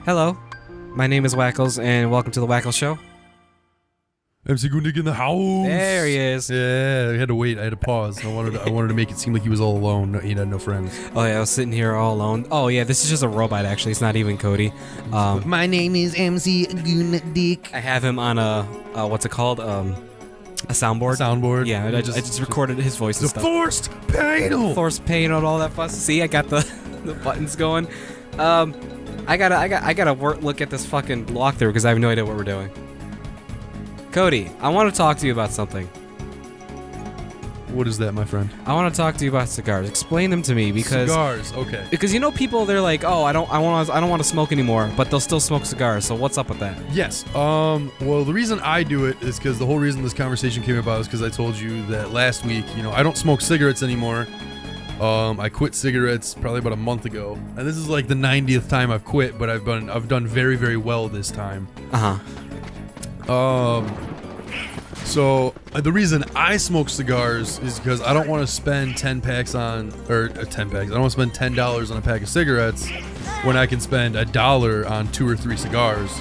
Hello, my name is Wickkles, and welcome to the Wickkles Show. MC Gundig in the house. There he is. Yeah, I had to wait. I had to pause. I wanted to make it seem like he was all alone. He had no friends. Oh yeah, I was sitting here all alone. Oh yeah, this is just a robot actually. It's not even Cody. My name is MC Gundig. I have him on a what's it called? A soundboard. Soundboard. Yeah, I just recorded his voice and The stuff. forced panel. Force paint and all that fuss. See, I got the the buttons going. I gotta look at this fucking walkthrough because I have no idea what we're doing. Cody, I want to talk to you about something. What is that, my friend? I want to talk to you about cigars. Explain them to me because Cigars. Okay. Because you know people, they're like, oh, I don't want to smoke anymore, but they'll still smoke cigars. So what's up with that? Yes. Well, the reason I do it is because the whole reason this conversation came about is because I told you that last week, I don't smoke cigarettes anymore. I quit cigarettes probably about a month ago, and this is like the 90th time I've quit, but I've done very, very well this time. So the reason I smoke cigars is because I don't want to spend 10 packs on, or 10 packs. I don't want to spend $10 on a pack of cigarettes when I can spend $1 on 2 or 3 cigars.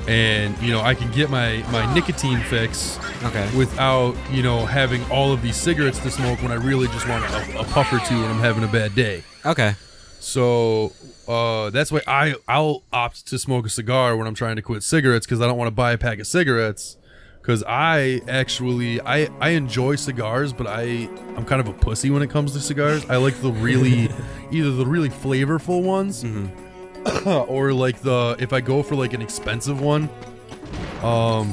And, I can get my nicotine fix without, having all of these cigarettes to smoke when I really just want a puff or two when I'm having a bad day. Okay. So that's why I'll opt to smoke a cigar when I'm trying to quit cigarettes, because I don't want to buy a pack of cigarettes. Because I enjoy cigars, but I'm kind of a pussy when it comes to cigars. I like the really either the really flavorful ones, or like if I go for like an expensive one, I'll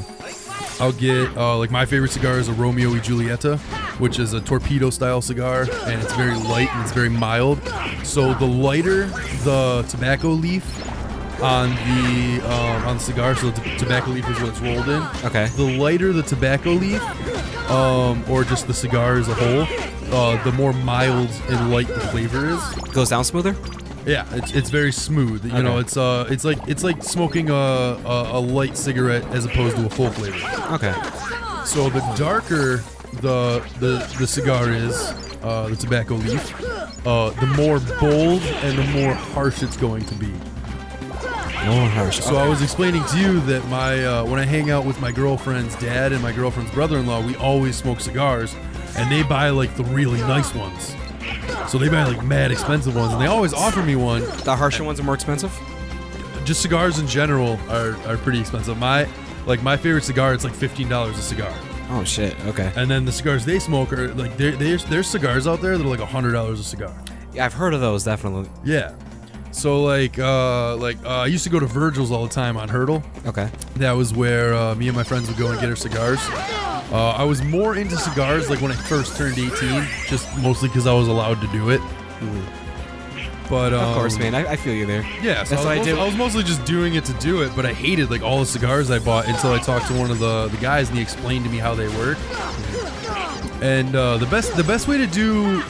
get like my favorite cigar is a Romeo and Julieta, which is a torpedo style cigar, and it's very light and it's very mild. So the lighter the tobacco leaf on the cigar, so the tobacco leaf is what it's rolled in. Okay. The lighter the tobacco leaf, or just the cigar as a whole, the more mild and light the flavor is. Goes down smoother? Yeah, it's very smooth. It's like smoking a light cigarette as opposed to a full flavor. Okay. So the darker the cigar is, the tobacco leaf, the more bold and the more harsh it's going to be. More harsh. So I was explaining to you that when I hang out with my girlfriend's dad and my girlfriend's brother-in-law, we always smoke cigars, and they buy like the really nice ones. So they buy like mad expensive ones, and they always offer me one. The harsher ones are more expensive? Just cigars in general are pretty expensive. My favorite cigar, it's like $15 a cigar. Oh shit. Okay. And then the cigars they smoke are like there's cigars out there that are like $100 a cigar. Yeah, I've heard of those definitely. Yeah. So I used to go to Virgil's all the time on Hurdle. Okay. That was where me and my friends would go and get our cigars. I was more into cigars like when I first turned 18, just mostly because I was allowed to do it. But Of course, man. I feel you there. Yeah, so That's what I did. I was mostly just doing it to do it, but I hated like all the cigars I bought until I talked to one of the guys and he explained to me how they work. And the best way to do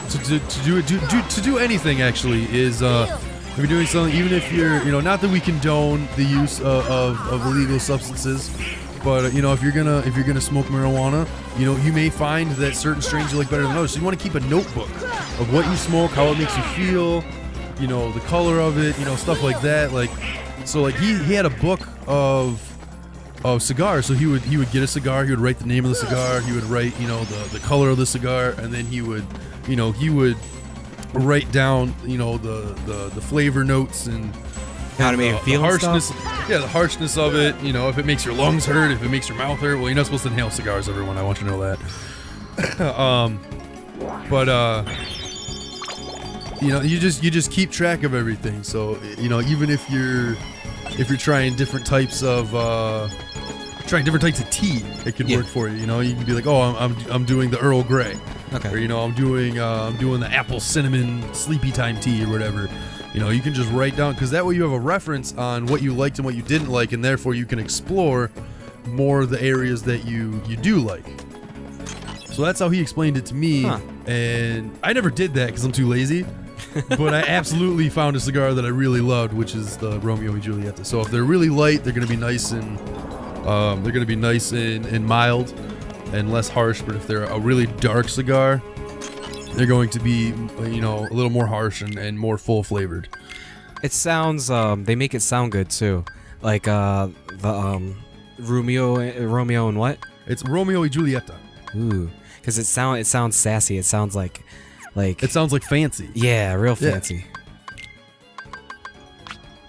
anything actually is if you're doing something, even if you're not that we condone the use of illegal substances, but if you're gonna smoke marijuana, you may find that certain strains you like better than others. So you want to keep a notebook of what you smoke, how it makes you feel, the color of it, stuff like that. He had a book of cigars. So he would get a cigar, he would write the name of the cigar, he would write the color of the cigar, and then he would write down the flavor notes and How to make it feel the harshness. stuff? Yeah, the harshness of it. If it makes your lungs hurt, if it makes your mouth hurt. Well, you're not supposed to inhale cigars, everyone. I want you to know that. You just keep track of everything. So even if you're trying different types of tea, it can work for you. You can be like, oh, I'm doing the Earl Grey. Okay. Or I'm doing the apple cinnamon sleepy time tea or whatever. You can just write down, because that way you have a reference on what you liked and what you didn't like, and therefore you can explore more of the areas that you do like. So that's how he explained it to me, and I never did that because I'm too lazy. But I absolutely found a cigar that I really loved, which is the Romeo and Julieta. So if they're really light, they're gonna be nice and mild and less harsh. But if they're a really dark cigar, they're going to be, a little more harsh and more full flavored. It sounds, they make it sound good too. Like, Romeo and what? It's Romeo y Julieta. Ooh. Because it sounds sassy. It sounds like... It sounds like fancy. Yeah, real fancy.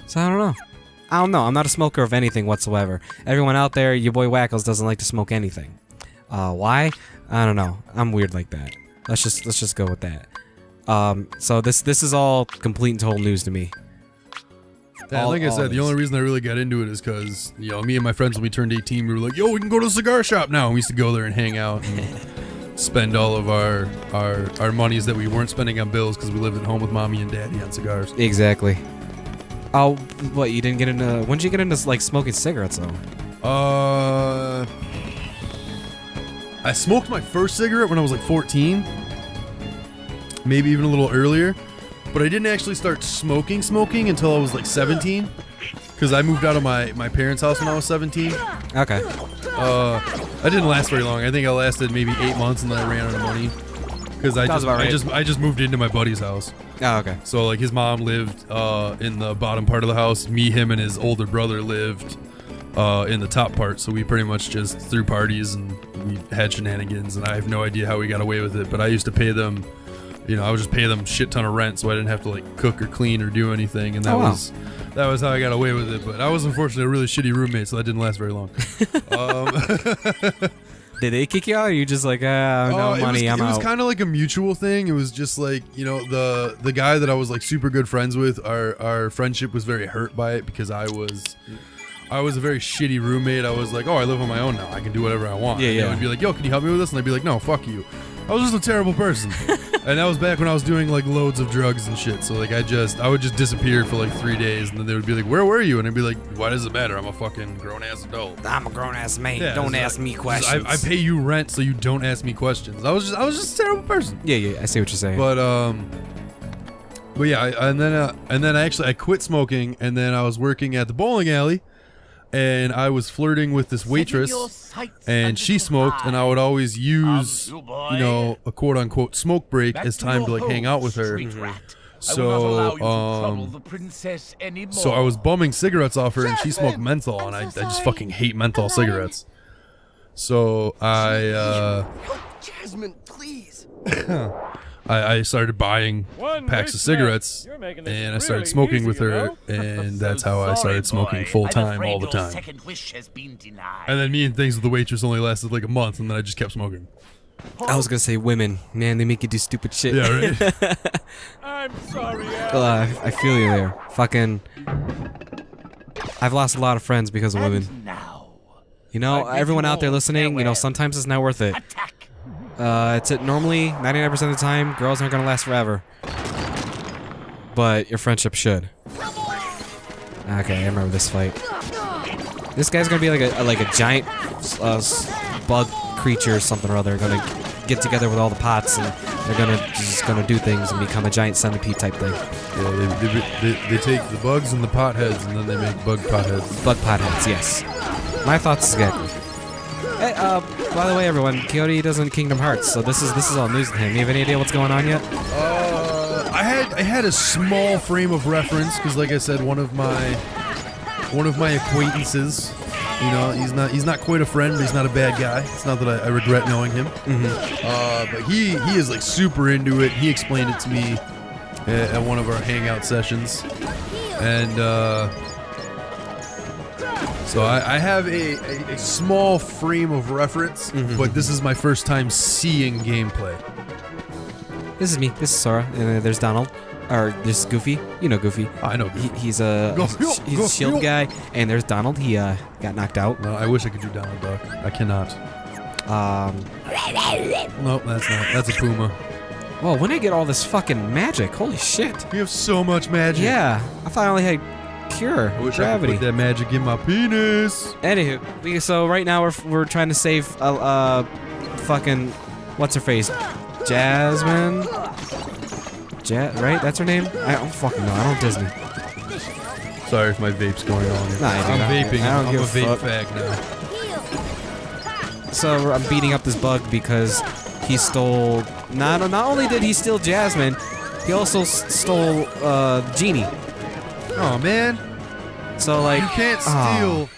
So I don't know. I'm not a smoker of anything whatsoever. Everyone out there, your boy Wickkles doesn't like to smoke anything. Why? I don't know. I'm weird like that. Let's just go with that. So this is all complete and total news to me. Yeah, like I said, the only reason I really got into it is because, you know, me and my friends, when we turned 18, we were like, yo, we can go to the cigar shop now. And we used to go there and hang out and spend all of our monies that we weren't spending on bills because we lived at home with mommy and daddy on cigars. Exactly. Oh, what, you didn't get into... When did you get into, like, smoking cigarettes, though? I smoked my first cigarette when I was like 14. Maybe even a little earlier. But I didn't actually start smoking until I was like 17. Because I moved out of my parents' house when I was 17. Okay. I didn't last very long. I think I lasted maybe 8 months and then I ran out of money. Because I just moved into my buddy's house. Oh, okay. So like his mom lived in the bottom part of the house. Me, him, and his older brother lived in the top part. So we pretty much just threw parties and we had shenanigans. And I have no idea how we got away with it. But I used to pay them, you know, I would just pay them shit ton of rent, so I didn't have to like cook or clean or do anything. And that was how I got away with it. But I was unfortunately a really shitty roommate, so that didn't last very long. Did they kick you out, or you just like, no money, I'm out? It was kind of like a mutual thing. It was just like, you know, the guy that I was like super good friends with, our friendship was very hurt by it because I was a very shitty roommate. I was like, oh, I live on my own now. I can do whatever I want. Yeah, and yeah. they would be like, yo, can you help me with this? And I'd be like, no, fuck you. I was just a terrible person. And that was back when I was doing like loads of drugs and shit. So like I would just disappear for like 3 days, and then they would be like, where were you? And I'd be like, why does it matter? I'm a fucking grown ass adult. I'm a grown ass man. Yeah, Don't ask me questions. I pay you rent, so you don't ask me questions. I was just a terrible person. Yeah, I see what you're saying. But yeah, and then I quit smoking, and then I was working at the bowling alley, and I was flirting with this waitress, and she smoked, and I would always use, you know, a quote unquote smoke break as time to like hang out with her. So I was bumming cigarettes off her, and she smoked menthol, and I just fucking hate menthol cigarettes. So Jasmine, please. I started buying packs of cigarettes, and I started smoking with her, and that's how I started smoking full time all the time. And then me and things with the waitress only lasted like a month, and then I just kept smoking. I was gonna say women, man, they make you do stupid shit. Yeah, right. I'm sorry, I feel you there. Fucking, I've lost a lot of friends because of women. You know, everyone out there listening, you know, sometimes it's not worth it. It's normally 99% of the time, girls aren't gonna last forever. But your friendship should. Okay, I remember this fight. This guy's gonna be like a giant bug creature or something or other. Gonna get together with all the pots, and they're just gonna do things and become a giant centipede type thing. Yeah, they take the bugs and the potheads, and then they make bug potheads. Bug potheads, yes. My thoughts exactly. Hey, by the way, everyone, Coyote doesn't Kingdom Hearts, so this is all news to him. You have any idea what's going on yet? I had a small frame of reference because, like I said, one of my acquaintances, you know, he's not quite a friend, but he's not a bad guy. It's not that I regret knowing him. But he is like super into it. He explained it to me at one of our hangout sessions, and so I have a small frame of reference, but this is my first time seeing gameplay. This is me. This is Sora. And there's Donald. Or there's Goofy. You know Goofy. I know Goofy. He's a shield guy. And there's Donald. He got knocked out. No, I wish I could do Donald Duck. I cannot. Nope, that's not. That's a puma. Whoa, when did I get all this fucking magic? Holy shit. You have so much magic. Yeah. I thought I only had cure. I wish gravity. I could put that magic in my penis. Anywho, so right now we're trying to save fucking what's her face, Jasmine. Right? That's her name. I don't fucking know. I don't Disney. Sorry if my vape's going on. Nah, I'm vaping. I'm a vape fuck. fag now. So I'm beating up this bug because he stole. Not only did he steal Jasmine, he also stole Genie. Oh man, So like, you can't steal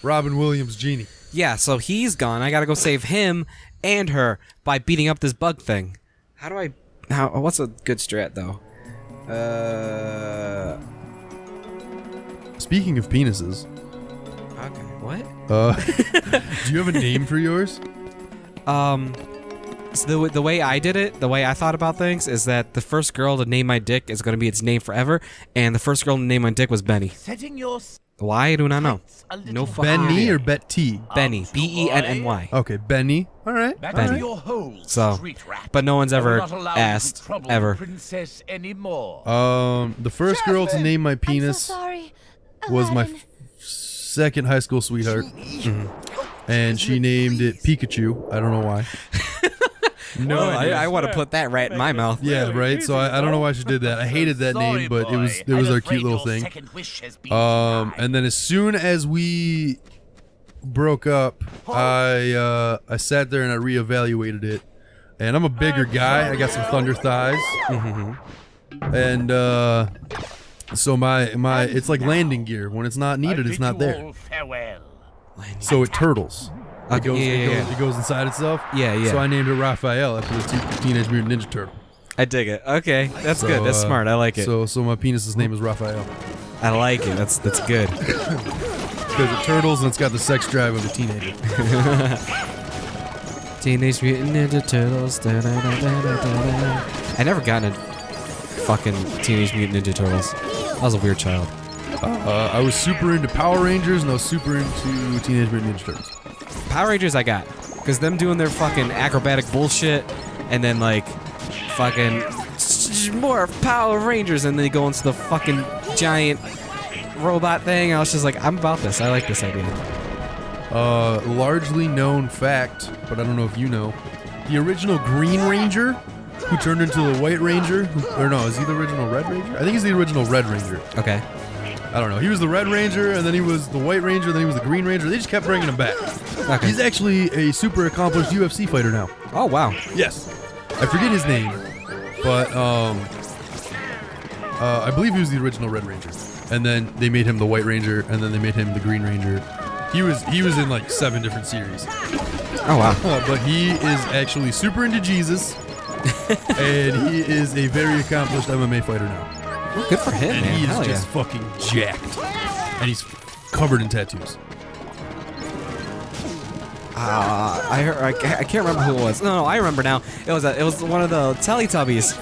Robin Williams' genie. Yeah, so he's gone. I gotta go save him and her by beating up this bug thing. How do I? What's a good strat though? Speaking of penises, Okay. What? do you have a name for yours? So the way I did it, the way I thought about things, is that the first girl to name my dick is gonna be its name forever, and the first girl to name my dick was Benny. Setting your Why? I do not know. No fucking Benny idea. or Betty? Benny. Benny. Okay, Benny. All right. Back all to right. your hole, So, street rat. but no one's I will ever not allow you to asked trouble ever. Princess anymore. The first girl to name my I'm penis so sorry. was my Aladdin. second high school sweetheart, and she named it Pikachu. I don't know why. No, I want to put that right in my mouth. Yeah, right. So I don't know why she did that. I hated that Sorry, name, but it was boy. I'm our afraid cute little your thing. second wish has been denied. And then as soon as we broke up, I sat there and I reevaluated it. And I'm a bigger guy. I got some thunder thighs. And so my it's like landing gear. When it's not needed, I it's bid not you there. all farewell. So it turtles. It goes, yeah. it goes inside itself. Yeah, yeah. So I named it Raphael after the Teenage Mutant Ninja Turtle. I dig it. Okay, that's So, good. That's smart. I like it. So my penis's name is Raphael I like it. That's good. because it turtles and it's got the sex drive of a teenager. Teenage Mutant Ninja Turtles. I never got into fucking Teenage Mutant Ninja Turtles. I was a weird child. I was super into Power Rangers and I was super into Teenage Mutant Ninja Turtles. Power Rangers I got. Because them doing their fucking acrobatic bullshit and then like fucking more Power Rangers and then they go into the fucking giant robot thing. I was just like, I'm about this. I like this idea. Largely known fact, but I don't know if you know, the original Green Ranger who turned into the White Ranger, or no, is he the original Red Ranger? I think he's the original Red Ranger. Okay. I don't know. He was the Red Ranger, and then he was the White Ranger, then he was the Green Ranger. They just kept bringing him back. Okay. He's actually a super accomplished UFC fighter now. Oh, wow. Yes. I forget his name, but I believe he was the original Red Ranger. And then they made him the White Ranger, and then they made him the Green Ranger. He was in like 7 different series. Oh, wow. But he is actually super into Jesus, and he is a very accomplished MMA fighter now. Good for him, And man. he is Hell just yeah. fucking jacked. And he's covered in tattoos. I can't remember who it was. No, I remember now. It was one of the Teletubbies.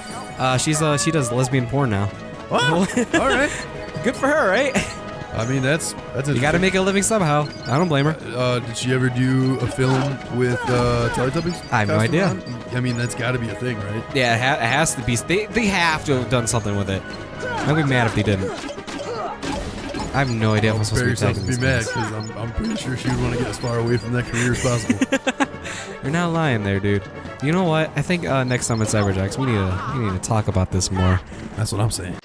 She does lesbian porn now. Oh, all right. Good for her, right? I mean, that's You got to make a living somehow. I don't blame her. Did she ever do a film with Teletubbies? I have no costume idea. on? I mean, that's got to be a thing, right? Yeah, it has to be. They have to have done something with it. I'd be mad if they didn't. I have no idea if I'm Prepare supposed to be yourself taking to be this. mad because I'm pretty sure she would want to get as far away from that career as possible. You're not lying there, dude. You know what? I think next time at Cyberjacks, we need to talk about this more. That's what I'm saying.